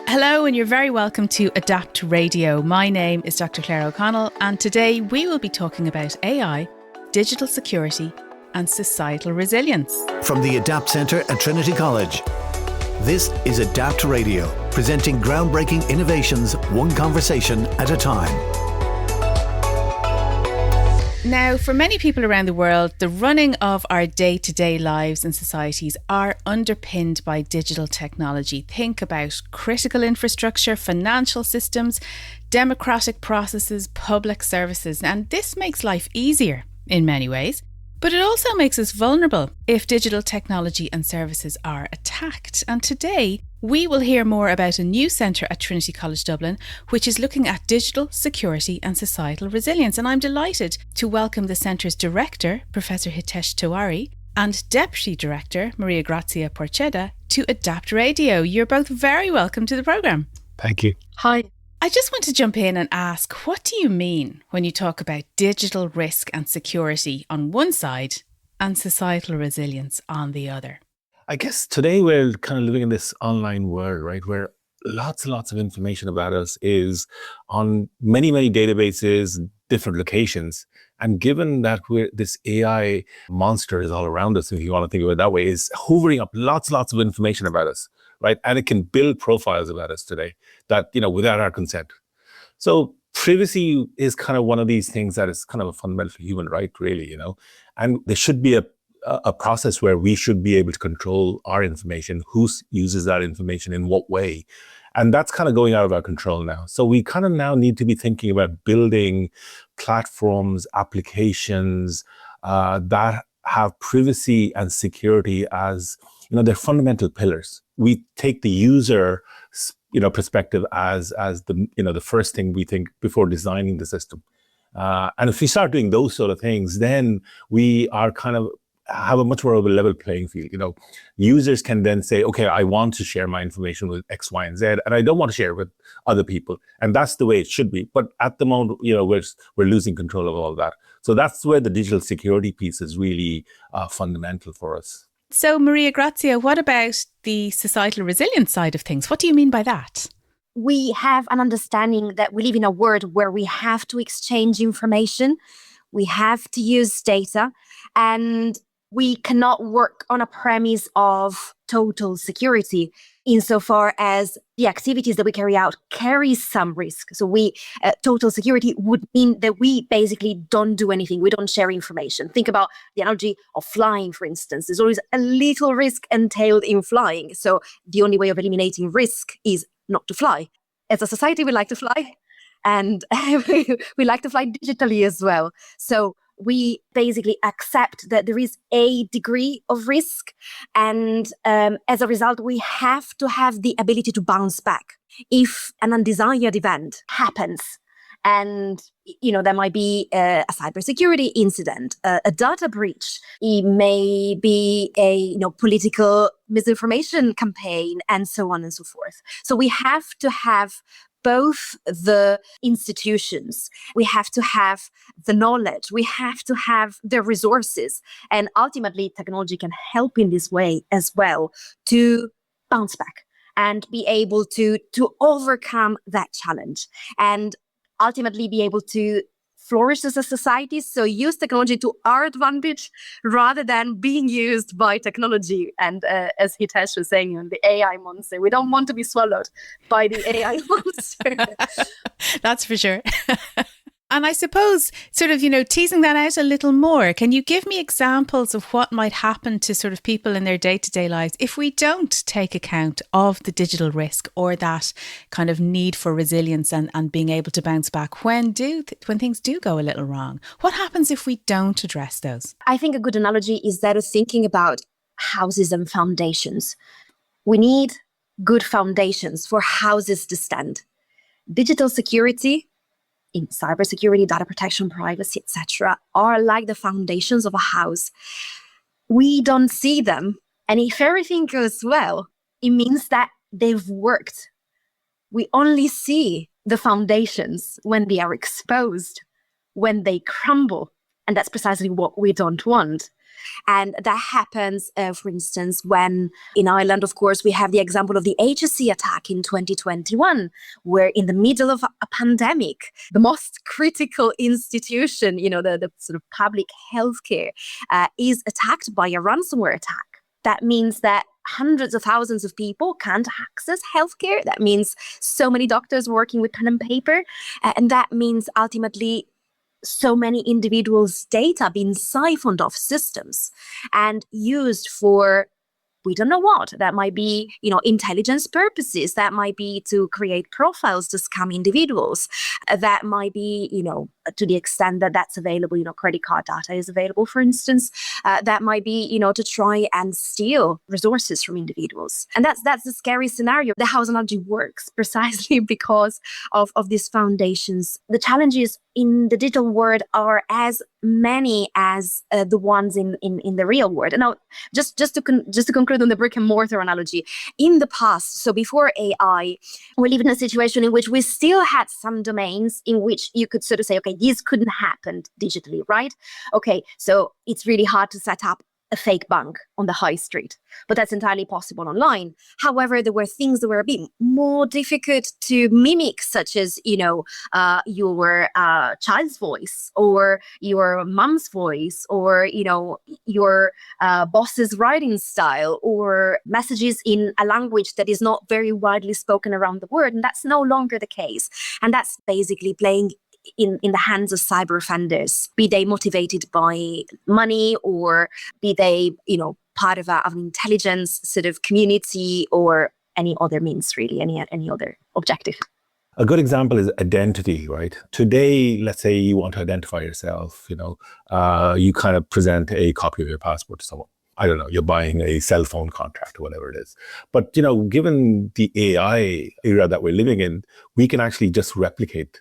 Hello, and you're very welcome to Adapt Radio. My name is Dr. Claire O'Connell, and today we will be talking about AI, digital security, and societal resilience. From the Adapt Centre at Trinity College, this is Adapt Radio, presenting groundbreaking innovations, one conversation at a time. Now, for many people around the world, the running of our day-to-day lives and societies are underpinned by digital technology. Think about critical infrastructure, financial systems, democratic processes, public services, and this makes life easier in many ways. But it also makes us vulnerable if digital technology and services are attacked. And today, we will hear more about a new centre at Trinity College Dublin, which is looking at digital security and societal resilience. And I'm delighted to welcome the centre's director, Professor Hitesh Tewari, and Deputy Director, Grazia Porcedda, to Adapt Radio. You're both very welcome to the programme. Thank you. Hi. I just want to jump in and ask, what do you mean when you talk about digital risk and security on one side and societal resilience on the other? I guess today we're kind of living in this online world, right, where lots and lots of information about us is on many, many databases, different locations. And given that this AI monster is all around us, if you want to think of it that way, is hoovering up lots of information about us, right? And it can build profiles about us today that, without our consent. So privacy is kind of one of these things that is kind of a fundamental human right, really, and there should be a process where we should be able to control our information, who uses that information in what way. And that's kind of going out of our control now. So we kind of now need to be thinking about building platforms, applications that have privacy and security as, they're fundamental pillars. We take the user, perspective as the first thing we think before designing the system. And if we start doing those sort of things, then we are kind of have a much more of a level playing field. Users can then say, okay, I want to share my information with X, Y, and Z, and I don't want to share it with other people. And that's the way it should be. But at the moment, we're losing control of all that. So that's where the digital security piece is really fundamental for us. So Grazia, what about the societal resilience side of things? What do you mean by that? We have an understanding that we live in a world where we have to exchange information, we have to use data, and we cannot work on a premise of total security insofar as the activities that we carry out carry some risk. So total security would mean that we basically don't do anything. We don't share information. Think about the analogy of flying, for instance. There's always a little risk entailed in flying. So the only way of eliminating risk is not to fly. As a society, we like to fly, and we like to fly digitally as well. So we basically accept that there is a degree of risk, and as a result, we have to have the ability to bounce back if an undesired event happens. And, there might be a cybersecurity incident, a data breach. It may be a, political misinformation campaign, and so on and so forth. So we have to have both the institutions, we have to have the knowledge, we have to have the resources, and ultimately technology can help in this way as well to bounce back and be able to overcome that challenge and ultimately be able to flourish as a society. So use technology to our advantage rather than being used by technology. And as Hitesh was saying, the AI monster, we don't want to be swallowed by the AI monster. That's for sure. And I suppose sort of, teasing that out a little more, can you give me examples of what might happen to sort of people in their day-to-day lives if we don't take account of the digital risk or that kind of need for resilience and being able to bounce back when things do go a little wrong? What happens if we don't address those? I think a good analogy is that of thinking about houses and foundations. We need good foundations for houses to stand. Digital security, in cybersecurity, data protection, privacy, etc., are like the foundations of a house. We don't see them. And if everything goes well, it means that they've worked. We only see the foundations when they are exposed, when they crumble. And that's precisely what we don't want. And that happens, for instance, when in Ireland, of course, we have the example of the HSE attack in 2021, where in the middle of a pandemic, the most critical institution, the sort of public healthcare, is attacked by a ransomware attack. That means that hundreds of thousands of people can't access healthcare. That means so many doctors working with pen and paper. And that means ultimately so many individuals' data being siphoned off systems and used for we don't know what. That might be, intelligence purposes. That might be to create profiles to scam individuals. That might be, to the extent that that's available, credit card data is available, for instance. That might be, to try and steal resources from individuals. And that's the scary scenario. The house analogy works precisely because of these foundations. The challenges in the digital world are as many as the ones in the real world. And now, just to conclude on the brick and mortar analogy, in the past, so before AI, we live in a situation in which we still had some domains in which you could sort of say, okay, this couldn't happen digitally, right? Okay, so it's really hard to set up a fake bank on the high street, but that's entirely possible online. However, there were things that were a bit more difficult to mimic, such as, your child's voice or your mom's voice or, your boss's writing style or messages in a language that is not very widely spoken around the world. And that's no longer the case. And that's basically playing in the hands of cyber offenders, be they motivated by money or be they, part of an intelligence sort of community or any other means, really, any other objective. A good example is identity, right? Today, let's say you want to identify yourself, you kind of present a copy of your passport to someone. I don't know, you're buying a cell phone contract or whatever it is. But, given the AI era that we're living in, we can actually just replicate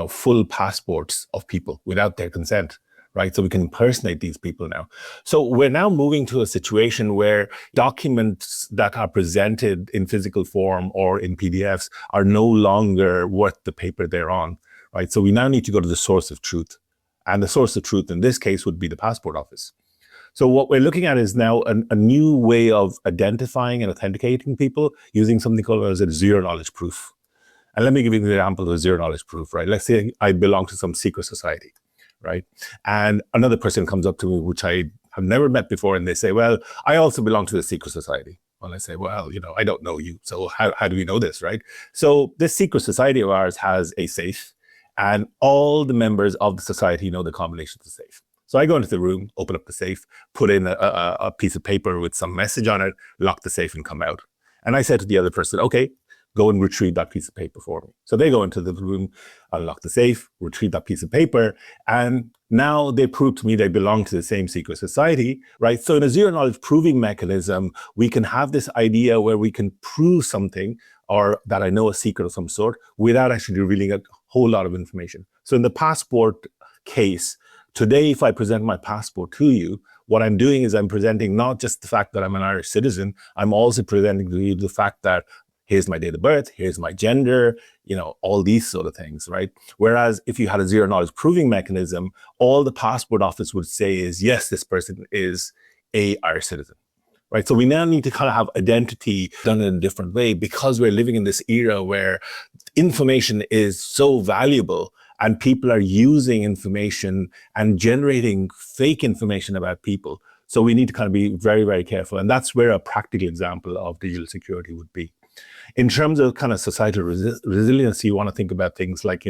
full passports of people without their consent, right? So we can impersonate these people now. So we're now moving to a situation where documents that are presented in physical form or in PDFs are no longer worth the paper they're on, right? So we now need to go to the source of truth. And the source of truth in this case would be the passport office. So what we're looking at is now a new way of identifying and authenticating people using something called as a zero knowledge proof. And let me give you an example of zero knowledge proof, right? Let's say I belong to some secret society, right? And another person comes up to me, which I have never met before, and they say, well, I also belong to the secret society. Well, I say, well, I don't know you. So how do we know this, right? So this secret society of ours has a safe, and all the members of the society know the combination of the safe. So I go into the room, open up the safe, put in a piece of paper with some message on it, lock the safe and come out. And I said to the other person, okay, go and retrieve that piece of paper for me. So they go into the room, unlock the safe, retrieve that piece of paper, and now they prove to me they belong to the same secret society, right? So in a zero knowledge proving mechanism, we can have this idea where we can prove something or that I know a secret of some sort without actually revealing a whole lot of information. So in the passport case, today, if I present my passport to you, what I'm doing is I'm presenting not just the fact that I'm an Irish citizen, I'm also presenting to you the fact that here's my date of birth, here's my gender, all these sort of things, right? Whereas if you had a zero knowledge proving mechanism, all the passport office would say is, yes, this person is a Irish citizen, right? So we now need to kind of have identity done in a different way because we're living in this era where information is so valuable and people are using information and generating fake information about people. So we need to kind of be very, very careful. And that's where a practical example of digital security would be. In terms of kind of societal resilience, you want to think about things like,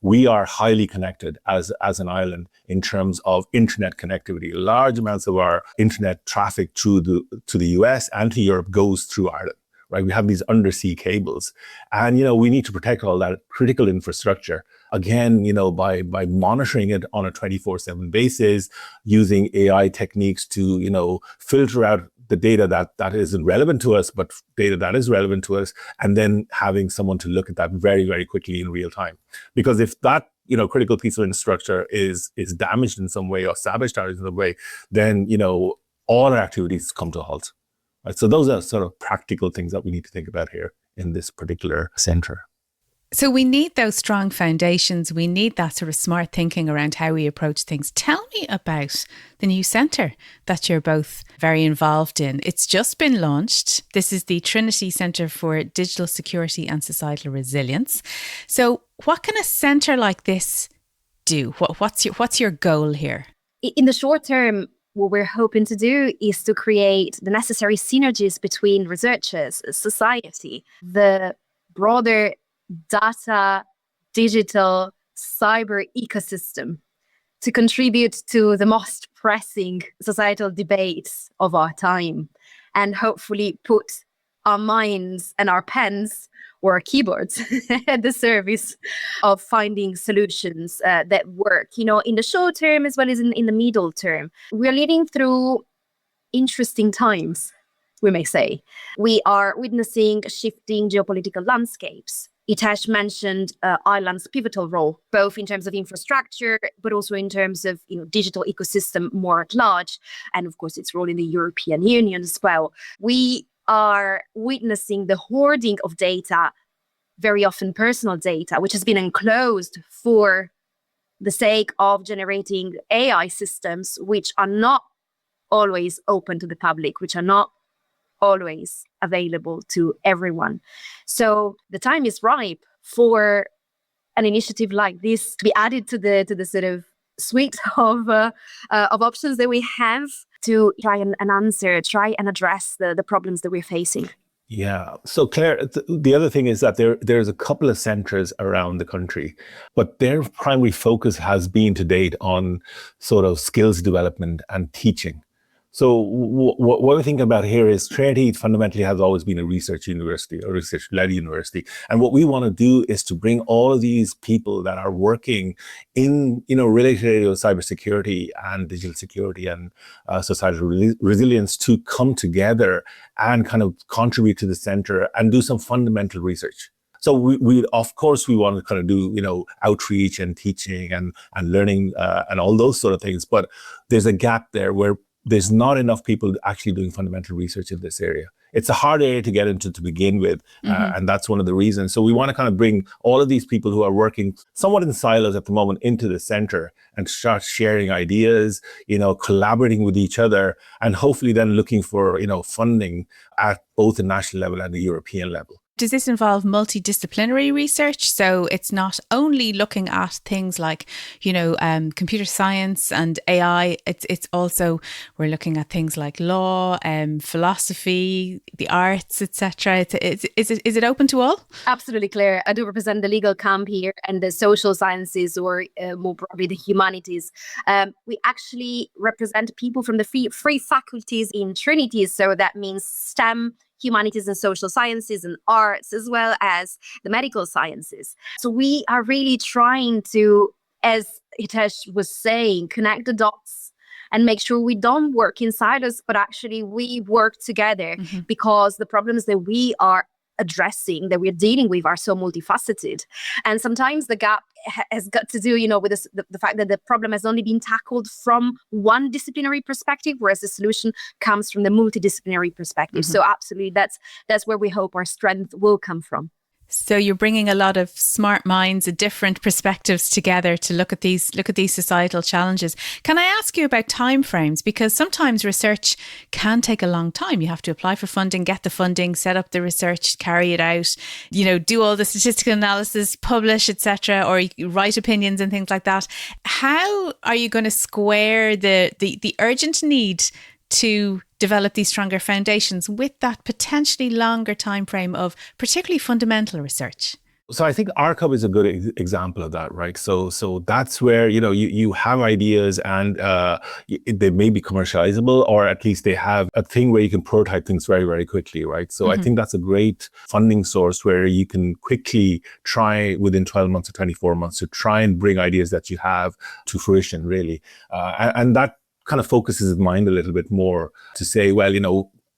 we are highly connected as an island in terms of internet connectivity. Large amounts of our internet traffic to the US and to Europe goes through Ireland, right? We have these undersea cables and, we need to protect all that critical infrastructure. Again, by monitoring it on a 24/7 basis, using AI techniques to, filter out the data that isn't relevant to us, but data that is relevant to us, and then having someone to look at that very, very quickly in real time. Because if that, critical piece of infrastructure is damaged in some way or sabotaged in some way, then, all our activities come to a halt. Right? So those are sort of practical things that we need to think about here in this particular center. So we need those strong foundations. We need that sort of smart thinking around how we approach things. Tell me about the new centre that you're both very involved in. It's just been launched. This is the Trinity Centre for Digital Security and Societal Resilience. So what can a centre like this do? What's your goal here? In the short term, what we're hoping to do is to create the necessary synergies between researchers, society, the broader data, digital, cyber ecosystem to contribute to the most pressing societal debates of our time, and hopefully put our minds and our pens or our keyboards at the service of finding solutions that work, in the short term as well as in the middle term. We're living through interesting times, we may say. We are witnessing shifting geopolitical landscapes. Hitesh mentioned Ireland's pivotal role, both in terms of infrastructure, but also in terms of digital ecosystem more at large, and of course its role in the European Union as well. We are witnessing the hoarding of data, very often personal data, which has been enclosed for the sake of generating AI systems, which are not always open to the public, which are not always available to everyone. So the time is ripe for an initiative like this to be added to the sort of suite of options that we have to try and try and address the problems that we're facing. Yeah. So Claire, the other thing is that there's a couple of centres around the country, but their primary focus has been to date on sort of skills development and teaching. So what we're thinking about here is Trinity fundamentally has always been a research university, a research-led university. And what we want to do is to bring all of these people that are working in, related to cybersecurity and digital security and societal resilience to come together and kind of contribute to the centre and do some fundamental research. So we of course we want to kind of do outreach and teaching and learning and all those sort of things, but there's a gap there where there's not enough people actually doing fundamental research in this area. It's a hard area to get into to begin with, and that's one of the reasons. So we want to kind of bring all of these people who are working somewhat in silos at the moment into the centre and start sharing ideas, collaborating with each other, and hopefully then looking for, funding at both the national level and the European level. Does this involve multidisciplinary research? So it's not only looking at things like, computer science and AI. It's also, we're looking at things like law, philosophy, the arts, etc. Is it open to all? Absolutely, Claire. I do represent the legal camp here and the social sciences, or more probably the humanities. We actually represent people from the free faculties in Trinity. So that means STEM, humanities and social sciences, and arts, as well as the medical sciences. So we are really trying to, as Hitesh was saying, connect the dots and make sure we don't work in silos, but actually we work together, because the problems that we are addressing, that we're dealing with, are so multifaceted. And sometimes the gap has got to do, with the fact that the problem has only been tackled from one disciplinary perspective, whereas the solution comes from the multidisciplinary perspective. So absolutely, that's where we hope our strength will come from. So you're bringing a lot of smart minds, different perspectives together to look at these societal challenges. Can I ask you about timeframes? Because sometimes research can take a long time. You have to apply for funding, get the funding, set up the research, carry it out, do all the statistical analysis, publish, etc., or write opinions and things like that. How are you going to square the urgent need to develop these stronger foundations with that potentially longer time frame of particularly fundamental research? So I think RCUB is a good example of that, right? So that's where, you have ideas and they may be commercializable, or at least they have a thing where you can prototype things very, very quickly, right? So I think that's a great funding source where you can quickly try within 12 months or 24 months to try and bring ideas that you have to fruition, really. And that kind of focuses the mind a little bit more to say, well,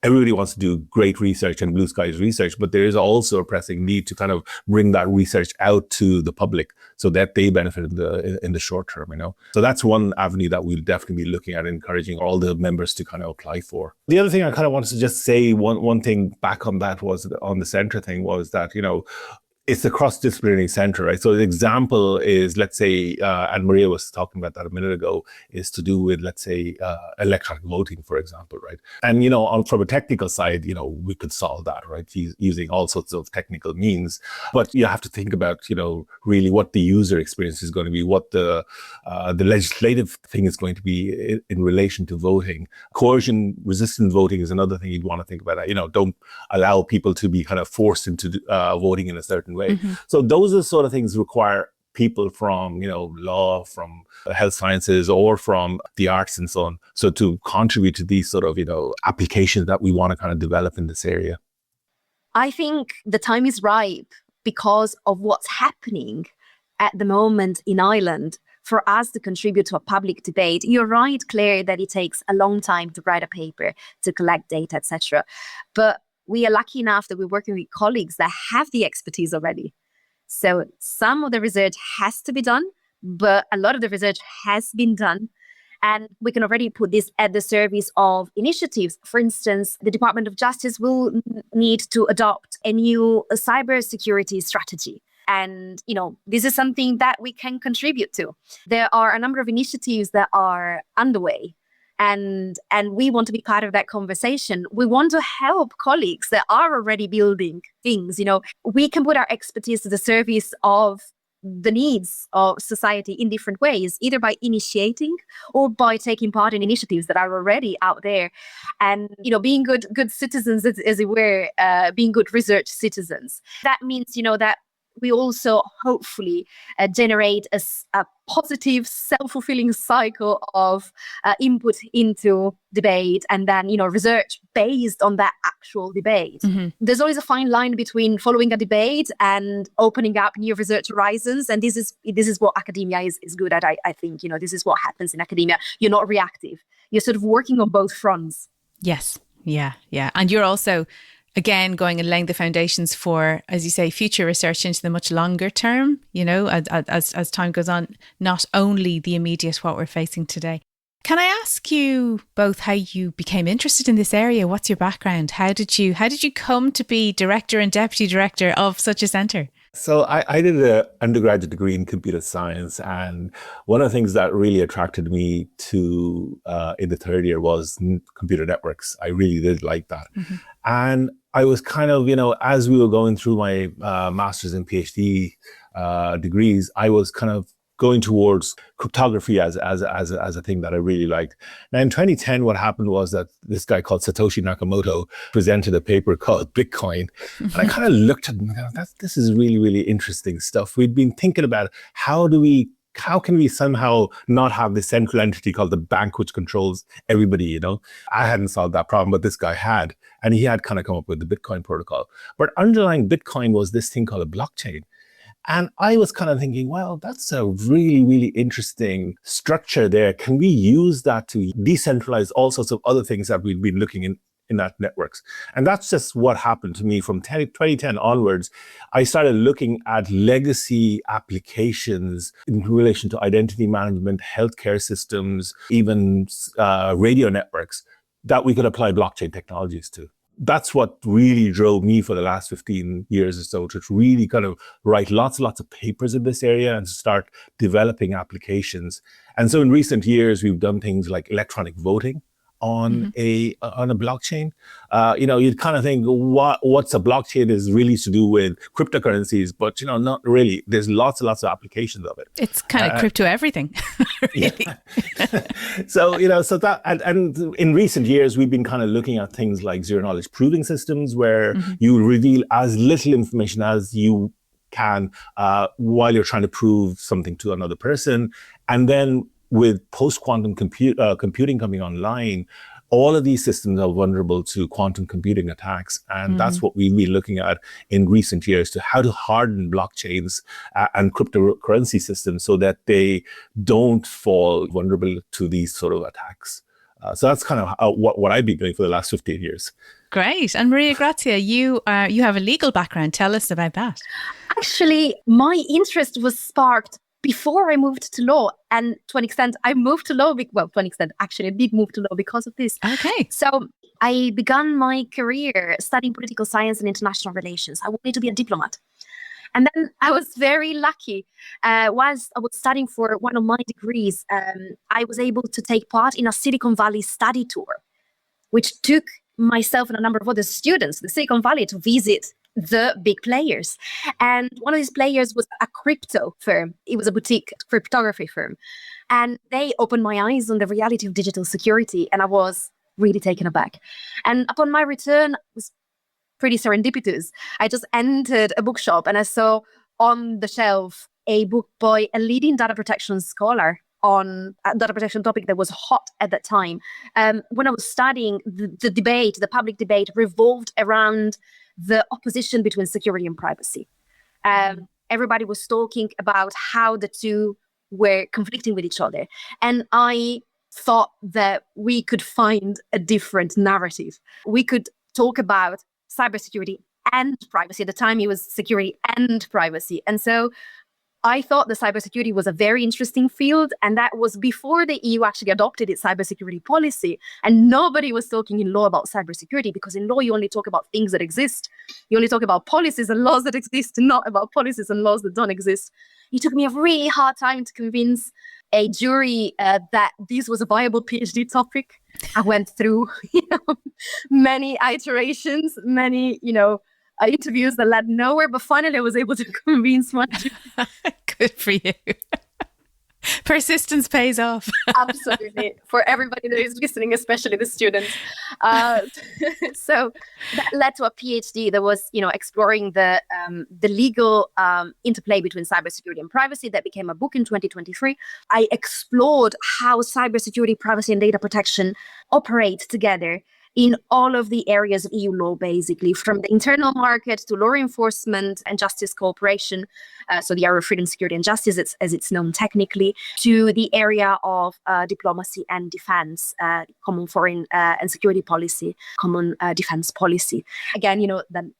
everybody wants to do great research and blue skies research, but there is also a pressing need to kind of bring that research out to the public so that they benefit in the short term, So that's one avenue that we'll definitely be looking at, encouraging all the members to kind of apply for. The other thing I kind of wanted to just say, one thing back on that was on the centre thing was that, it's a cross-disciplinary center, right? So the example is, let's say, and Maria was talking about that a minute ago, is to do with, let's say, electronic voting, for example, right? And, from a technical side, we could solve that, right? Using all sorts of technical means. But you have to think about, really what the user experience is going to be, what the legislative thing is going to be in relation to voting. Coercion-resistant voting is another thing you'd want to think about. Don't allow people to be kind of forced into voting in a certain way. So those are the sort of things require people from, law, from health sciences, or from the arts and so on. So to contribute to these sort of, applications that we want to kind of develop in this area. I think the time is ripe because of what's happening at the moment in Ireland for us to contribute to a public debate. You're right, Claire, that it takes a long time to write a paper, to collect data, etc. But we are lucky enough that we're working with colleagues that have the expertise already. So some of the research has to be done, but a lot of the research has been done. And we can already put this at the service of initiatives. For instance, the Department of Justice will need to adopt a new cybersecurity strategy. And, this is something that we can contribute to. There are a number of initiatives that are underway. And we want to be part of that conversation. We want to help colleagues that are already building things. We can put our expertise to the service of the needs of society in different ways, either by initiating or by taking part in initiatives that are already out there. And, being good citizens, as it were, being good research citizens. That means, that we also hopefully generate a positive, self-fulfilling cycle of input into debate, and then research based on that actual debate. There's always a fine line between following a debate and opening up new research horizons, and this is what academia is good at. I think this is what happens in academia. You're not reactive. You're sort of working on both fronts. Yes, yeah, and you're also, again, going and laying the foundations for, as you say, future research into the much longer term, as time goes on, not only the immediate what we're facing today. Can I ask you both how you became interested in this area? What's your background? How did you come to be director and deputy director of such a centre? So I did an undergraduate degree in computer science, and one of the things that really attracted me to in the third year was computer networks. I really did like that. And I was kind of, as we were going through my master's and PhD degrees, I was kind of going towards cryptography as a thing that I really liked. Now in 2010, what happened was that this guy called Satoshi Nakamoto presented a paper called Bitcoin. And I kind of looked at it and thought, this is really, really interesting stuff. We'd been thinking about how can we somehow not have this central entity called the bank, which controls everybody, I hadn't solved that problem, but this guy had. And he had kind of come up with the Bitcoin protocol. But underlying Bitcoin was this thing called a blockchain. And I was kind of thinking, well, that's a really, really interesting structure there. Can we use that to decentralize all sorts of other things that we've been looking in that networks? And that's just what happened to me from 2010 onwards. I started looking at legacy applications in relation to identity management, healthcare systems, even radio networks that we could apply blockchain technologies to. That's what really drove me for the last 15 years or so, to really kind of write lots of papers in this area and start developing applications. And so in recent years, we've done things like electronic voting on a blockchain. You'd kind of think what's a blockchain is really to do with cryptocurrencies, but not really. There's lots of applications of it. It's kind of crypto everything, really. Yeah. So that, and in recent years, we've been kind of looking at things like zero knowledge proving systems, where you reveal as little information as you can while you're trying to prove something to another person. And then with post-quantum computing coming online, all of these systems are vulnerable to quantum computing attacks. And that's what we've been looking at in recent years, to how to harden blockchains and cryptocurrency systems so that they don't fall vulnerable to these sort of attacks. So that's kind of what I've been doing for the last 15 years. Great. And Maria Grazia, you have a legal background. Tell us about that. Actually, my interest was sparked before I moved to law. And to an extent, I moved to law. Actually, I did move to law because of this. Okay. So I began my career studying political science and international relations. I wanted to be a diplomat. And then I was very lucky. Whilst I was studying for one of my degrees, I was able to take part in a Silicon Valley study tour, which took myself and a number of other students to Silicon Valley to visit the big players. And one of these players was a crypto firm. It was a boutique cryptography firm. And they opened my eyes on the reality of digital security. And I was really taken aback. And upon my return, it was pretty serendipitous. I just entered a bookshop and I saw on the shelf a book by a leading data protection scholar on a data protection topic that was hot at that time. When I was studying, the public debate revolved around the opposition between security and privacy. Everybody was talking about how the two were conflicting with each other. And I thought that we could find a different narrative. We could talk about cybersecurity and privacy. At the time, it was security and privacy. And so I thought the cybersecurity was a very interesting field, and that was before the EU actually adopted its cybersecurity policy. And nobody was talking in law about cybersecurity, because in law, you only talk about things that exist. You only talk about policies and laws that exist, not about policies and laws that don't exist. It took me a really hard time to convince a jury that this was a viable PhD topic. I went through many iterations, many interviews that led nowhere, but finally I was able to convince my jury. Good for you. Persistence pays off. Absolutely. For everybody that is listening, especially the students. So that led to a PhD that was, exploring the legal interplay between cybersecurity and privacy. That became a book in 2023. I explored how cybersecurity, privacy, and data protection operate together in all of the areas of EU law, basically, from the internal market to law enforcement and justice cooperation, so the area of freedom, security, and justice, as it's known technically, to the area of diplomacy and defense, common foreign and security policy, common defense policy. Again,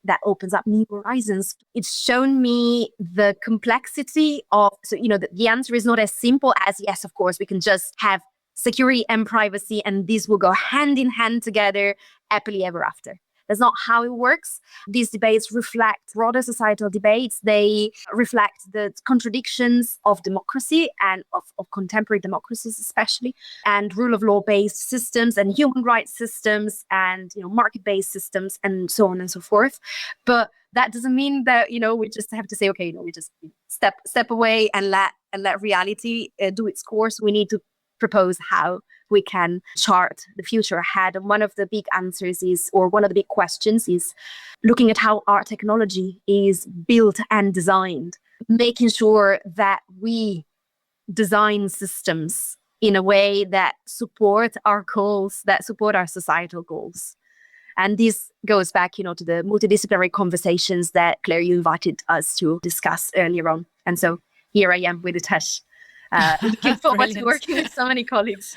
that opens up new horizons. It's shown me the complexity of, the answer is not as simple as, yes, of course, we can just have security and privacy, and these will go hand in hand together happily ever after. That's not how it works. These debates reflect broader societal debates. They reflect the contradictions of democracy and of contemporary democracies especially, and rule of law-based systems and human rights systems and market-based systems and so on and so forth. But that doesn't mean that we just have to say, okay, we just step away and let reality do its course. We need to propose how we can chart the future ahead. And one of the big answers is, or one of the big questions is, looking at how our technology is built and designed, making sure that we design systems in a way that support our goals, that support our societal goals. And this goes back, to the multidisciplinary conversations that Claire, you invited us to discuss earlier on. And so here I am with Hitesh. Looking forward to working with so many colleagues.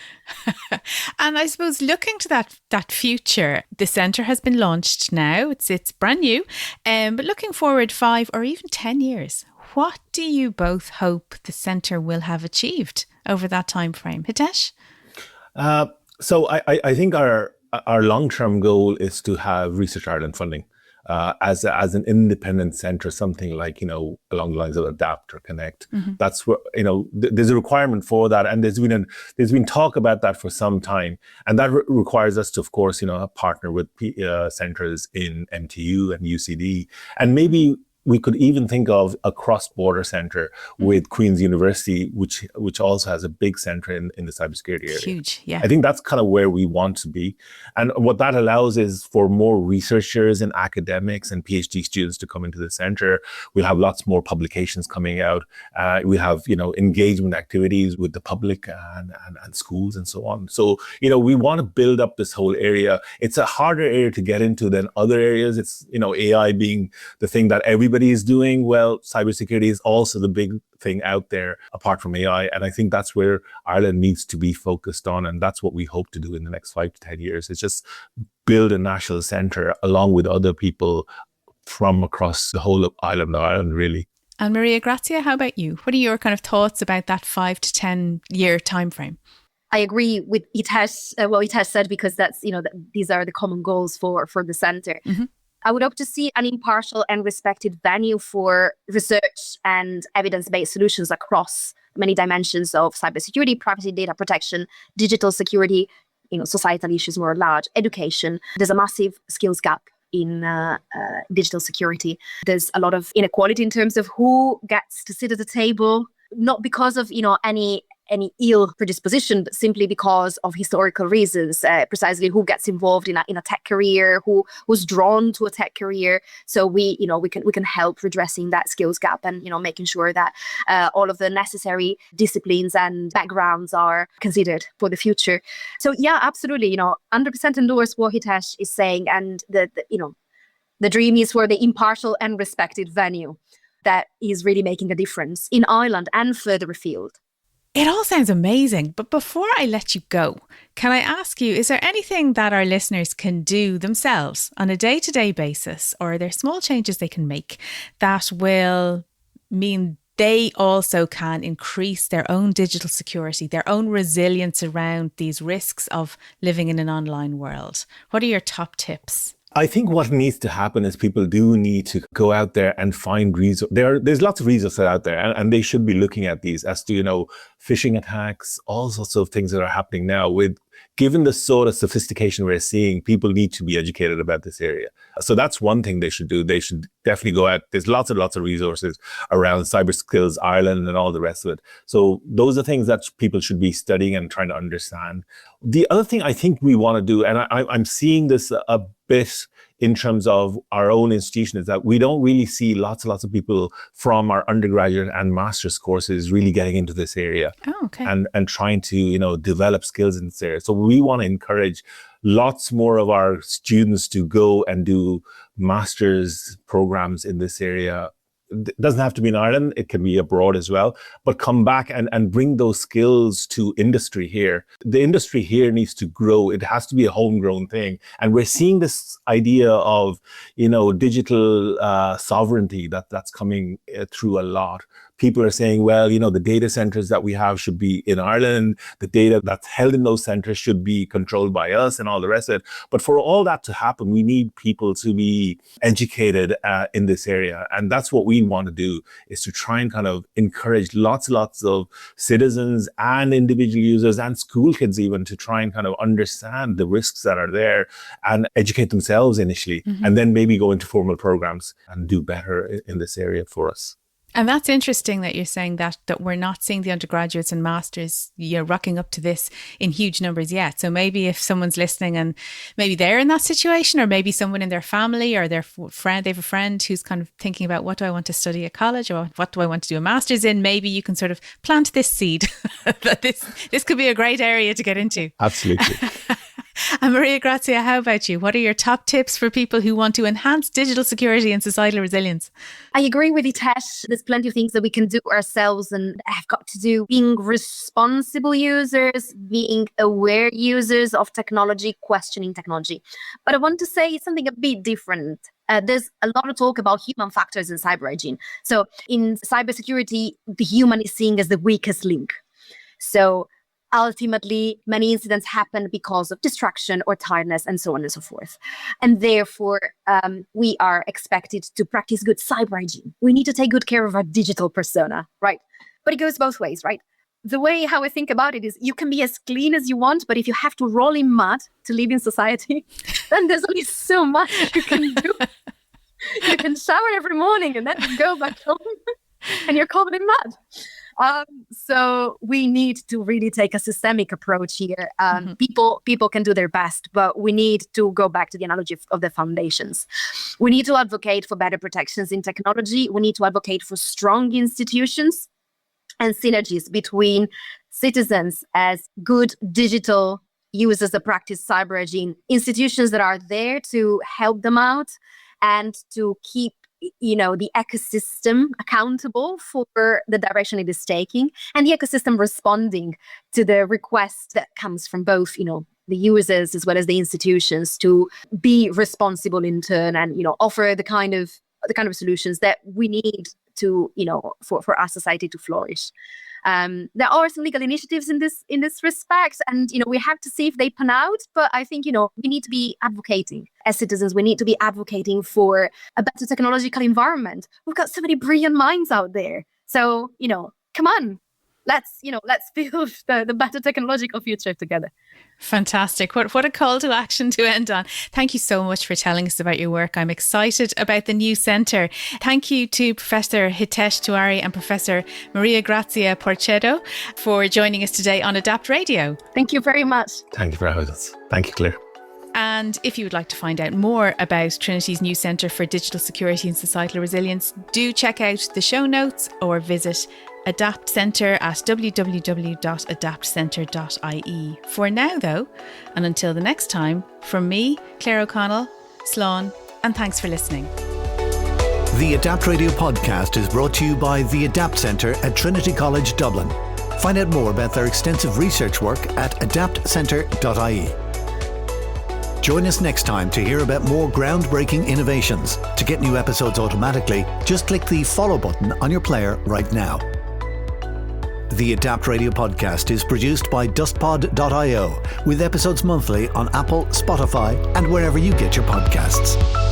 And I suppose looking to that future, the centre has been launched now. It's brand new. But looking forward 5 or even 10 years, what do you both hope the centre will have achieved over that time frame? Hitesh? So I think our long-term goal is to have Research Ireland funding. As an independent centre, something like, along the lines of Adapt or Connect. Mm-hmm. That's where, there's a requirement for that. And there's been talk about that for some time. And that requires us to, of course, partner with centres in MTU and UCD. And maybe we could even think of a cross-border centre with Queen's University, which also has a big centre in the cybersecurity area. Huge, yeah. I think that's kind of where we want to be. And what that allows is for more researchers and academics and PhD students to come into the centre. We'll have lots more publications coming out. We have, engagement activities with the public and schools and so on. So, we want to build up this whole area. It's a harder area to get into than other areas. It's, AI being the thing that everybody is doing. Well, cybersecurity is also the big thing out there apart from AI. And I think that's where Ireland needs to be focused on. And that's what we hope to do in the next 5 to 10 years. It's just build a national centre along with other people from across the whole of Ireland, really. And Maria Grazia, how about you? What are your kind of thoughts about that 5 to 10 year time frame? I agree with Hitesh, what Hitesh said, because that's, these are the common goals for the centre. Mm-hmm. I would hope to see an impartial and respected venue for research and evidence-based solutions across many dimensions of cybersecurity, privacy, data protection, digital security, societal issues more large, education. There's a massive skills gap in digital security. There's a lot of inequality in terms of who gets to sit at the table, not because of any ill predisposition, but simply because of historical reasons, precisely who gets involved in a tech career, who's drawn to a tech career. So we can help redressing that skills gap and making sure that all of the necessary disciplines and backgrounds are considered for the future. So yeah, absolutely, 100% endorse what Hitesh is saying, and the dream is for the impartial and respected venue that is really making a difference in Ireland and further afield. It all sounds amazing, but before I let you go, can I ask you, is there anything that our listeners can do themselves on a day-to-day basis, or are there small changes they can make that will mean they also can increase their own digital security, their own resilience around these risks of living in an online world? What are your top tips? I think what needs to happen is people do need to go out there and find resources. There's lots of resources out there, and they should be looking at these as to, phishing attacks, all sorts of things that are happening now. Given the sort of sophistication we're seeing, people need to be educated about this area. So that's one thing they should do. They should definitely go out. There's lots and lots of resources around Cyber Skills Ireland and all the rest of it. So those are things that people should be studying and trying to understand. The other thing I think we want to do, and I'm seeing this a bit in terms of our own institution, is that we don't really see lots and lots of people from our undergraduate and master's courses really getting into this area. Oh, okay. And trying to, develop skills in this area. So we want to encourage lots more of our students to go and do master's programs in this area. It doesn't have to be in Ireland, it can be abroad as well, but come back and bring those skills to industry here. The industry here needs to grow. It has to be a homegrown thing. And we're seeing this idea of, digital sovereignty that's coming through a lot. People are saying, well, the data centers that we have should be in Ireland. The data that's held in those centers should be controlled by us and all the rest of it. But for all that to happen, we need people to be educated in this area. And that's what we want to do, is to try and kind of encourage lots of citizens and individual users and school kids even to try and kind of understand the risks that are there and educate themselves initially, and then maybe go into formal programs and do better in this area for us. And that's interesting that you're saying that we're not seeing the undergraduates and masters, rocking up to this in huge numbers yet. So maybe if someone's listening and maybe they're in that situation, or maybe someone in their family or their friend, they have a friend who's kind of thinking about, what do I want to study at college, or what do I want to do a master's in? Maybe you can sort of plant this seed that this could be a great area to get into. Absolutely. And Maria Grazia, how about you? What are your top tips for people who want to enhance digital security and societal resilience? I agree with Hitesh. There's plenty of things that we can do ourselves and have got to do. Being responsible users, being aware users of technology, questioning technology. But I want to say something a bit different. There's a lot of talk about human factors in cyber hygiene. So in cybersecurity, the human is seen as the weakest link. So ultimately, many incidents happen because of distraction or tiredness and so on and so forth. And therefore, we are expected to practice good cyber hygiene. We need to take good care of our digital persona, right? But it goes both ways, right? The way how I think about it is, you can be as clean as you want, but if you have to roll in mud to live in society, then there's only so much you can do. You can shower every morning and then you go back home and you're covered in mud. So we need to really take a systemic approach here. People can do their best, but we need to go back to the analogy of the foundations. We need to advocate for better protections in technology. We need to advocate for strong institutions and synergies between citizens as good digital users that practice cyber hygiene, institutions that are there to help them out and to keep the ecosystem accountable for the direction it is taking, and the ecosystem responding to the request that comes from both, the users as well as the institutions to be responsible in turn and, offer the kind of solutions that we need to, for our society to flourish. There are some legal initiatives in this respect, and we have to see if they pan out. But I think we need to be advocating as citizens. We need to be advocating for a better technological environment. We've got so many brilliant minds out there. So come on, let's build the better technological future together. Fantastic. What a call to action to end on. Thank you so much for telling us about your work. I'm excited about the new centre. Thank you to Professor Hitesh Tewari and Professor Maria Grazia Porcedda for joining us today on Adapt Radio. Thank you very much. Thank you for having us. Thank you, Claire. And if you would like to find out more about Trinity's new Centre for Digital Security and Societal Resilience, do check out the show notes or visit Adapt Centre at www.adaptcentre.ie. For now, though, and until the next time, from me, Claire O'Connell, Slán, and thanks for listening. The Adapt Radio podcast is brought to you by the Adapt Centre at Trinity College Dublin. Find out more about their extensive research work at adaptcentre.ie. Join us next time to hear about more groundbreaking innovations. To get new episodes automatically, just click the follow button on your player right now. The Adapt Radio podcast is produced by dustpod.io with episodes monthly on Apple, Spotify, and wherever you get your podcasts.